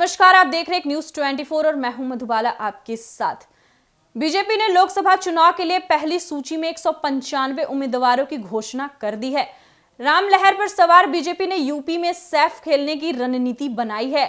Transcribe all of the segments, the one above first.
नमस्कार, आप देख रहे हैं न्यूज 24 और मैं हूं मधुबाला आपके साथ। बीजेपी ने लोकसभा चुनाव के लिए पहली सूची में 195 उम्मीदवारों की घोषणा कर दी है। राम लहर पर सवार बीजेपी ने यूपी में सैफ खेलने की रणनीति बनाई है।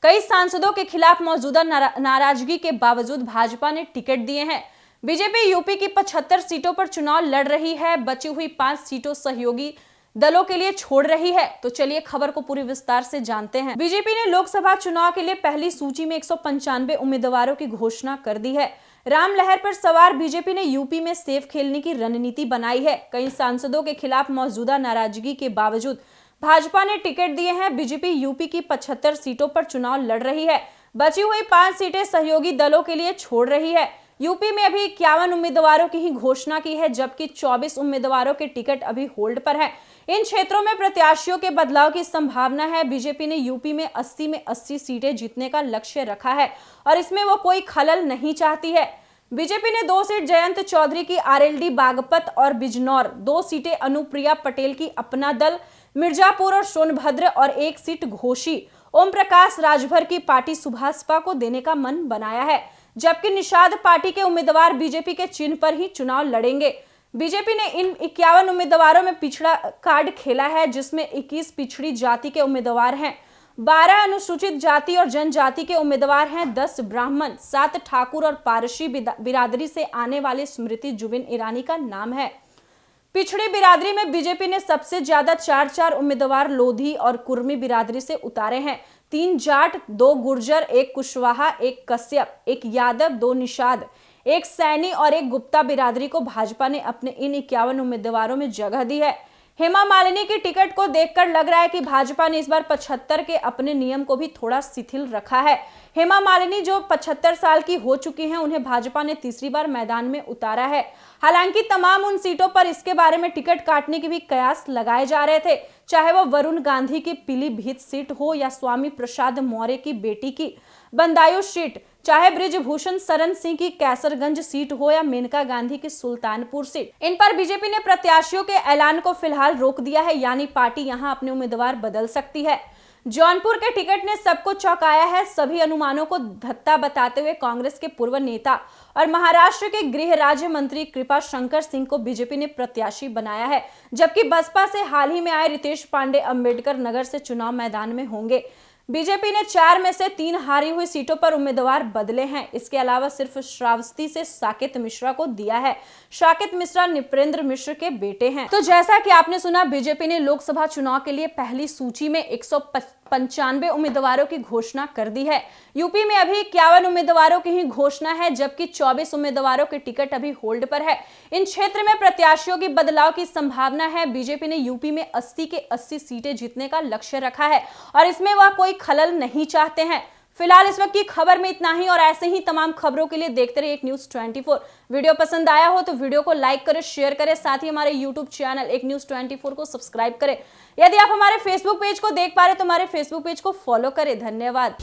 कई सांसदों के खिलाफ मौजूदा नाराजगी के बावजूद भाजपा ने टिकट दिए हैं। बीजेपी यूपी की 75 सीटों पर चुनाव लड़ रही है। बची हुई 5 सीटों सहयोगी दलों के लिए छोड़ रही है। तो चलिए खबर को पूरी विस्तार से जानते हैं। बीजेपी ने लोकसभा चुनाव के लिए पहली सूची में 195 उम्मीदवारों की घोषणा कर दी है। राम लहर पर सवार बीजेपी ने यूपी में सेफ खेलने की रणनीति बनाई है। कई सांसदों के खिलाफ मौजूदा नाराजगी के बावजूद भाजपा ने टिकट दिए हैं। बीजेपी यूपी की 75 सीटों पर चुनाव लड़ रही है। बची हुई 5 सीटें सहयोगी दलों के लिए छोड़ रही है। यूपी में अभी 51 उम्मीदवारों की ही घोषणा की है, जबकि 24 उम्मीदवारों के टिकट अभी होल्ड पर है। इन क्षेत्रों में प्रत्याशियों के बदलाव की संभावना है। बीजेपी ने यूपी में 80 में 80 सीटें जीतने का लक्ष्य रखा है और इसमें वो कोई खलल नहीं चाहती है। बीजेपी ने 2 सीट जयंत चौधरी की आरएलडी बागपत और बिजनौर, 2 सीटें अनुप्रिया पटेल की अपना दल मिर्जापुर और सोनभद्र और 1 सीट घोषी ओम प्रकाश राजभर की पार्टी सुभाषपा को देने का मन बनाया है, जबकि निषाद पार्टी के उम्मीदवार बीजेपी के चिन्ह पर ही चुनाव लड़ेंगे। बीजेपी ने इन 51 उम्मीदवारों में पिछड़ा कार्ड खेला है, जिसमें 21 पिछड़ी जाति के उम्मीदवार हैं, 12 अनुसूचित जाति और जनजाति के उम्मीदवार हैं, 10 ब्राह्मण, 7 ठाकुर और पारसी बिरादरी से आने वाले स्मृति जुबिन ईरानी का नाम है। पिछड़ी बिरादरी में बीजेपी ने सबसे ज्यादा 4 उम्मीदवार लोधी और कुर्मी बिरादरी से उतारे हैं। 3 जाट, 2 गुर्जर, 1 कुशवाहा, 1 कश्यप, 1 यादव, 2 निषाद, 1 सैनी और 1 गुप्ता बिरादरी को भाजपा ने अपने इन 51 उम्मीदवारों में जगह दी है। हेमा मालिनी की टिकट को देखकर लग रहा है कि भाजपा ने इस बार 75 के अपने नियम को भी थोड़ा शिथिल रखा है। हेमा मालिनी जो 75 साल की हो चुकी हैं, उन्हें भाजपा ने तीसरी बार मैदान में उतारा है। हालांकि तमाम उन सीटों पर इसके बारे में टिकट काटने के भी कयास लगाए जा रहे थे, चाहे वो वरुण गांधी की पीलीभीत सीट हो या स्वामी प्रसाद मौर्य की बेटी की बंदायूं सीट, चाहे ब्रिजभूषण शरण सिंह की कैसरगंज सीट हो या मेनका गांधी की सुल्तानपुर सीट। इन पर बीजेपी ने प्रत्याशियों के ऐलान को फिलहाल रोक दिया है, यानी पार्टी यहां अपने उम्मीदवार बदल सकती है। जौनपुर के टिकट ने सबको चौंकाया है। सभी अनुमानों को धत्ता बताते हुए कांग्रेस के पूर्व नेता और महाराष्ट्र के गृह राज्य मंत्री कृपा शंकर सिंह को बीजेपी ने प्रत्याशी बनाया है, जबकि बसपा से हाल ही में आए रितेश पांडे अंबेडकर नगर से चुनाव मैदान में होंगे। बीजेपी ने 4 में से 3 हारी हुई सीटों पर उम्मीदवार बदले हैं। इसके अलावा सिर्फ श्रावस्ती से साकेत मिश्रा को दिया है। साकेत मिश्रा नृपेंद्र मिश्र के बेटे हैं। तो जैसा कि आपने सुना, बीजेपी ने लोकसभा चुनाव के लिए पहली सूची में 195 उम्मीदवारों की घोषणा कर दी है। यूपी में अभी 51 उम्मीदवारों की ही घोषणा है, जबकि 24 उम्मीदवारों के टिकट अभी होल्ड पर है। इन क्षेत्र में प्रत्याशियों की बदलाव की संभावना है। बीजेपी ने यूपी में 80 के 80 सीटें जीतने का लक्ष्य रखा है और इसमें वह कोई खलल नहीं चाहते हैं। फिलहाल इस वक्त की खबर में इतना ही और ऐसे ही तमाम खबरों के लिए देखते रहिए एक न्यूज 24। वीडियो पसंद आया हो तो वीडियो को लाइक करें, शेयर करें, साथ ही हमारे यूट्यूब चैनल एक न्यूज 24 को सब्सक्राइब करें। यदि आप हमारे फेसबुक पेज को देख पा रहे तो हमारे फेसबुक पेज को फॉलो करें। धन्यवाद।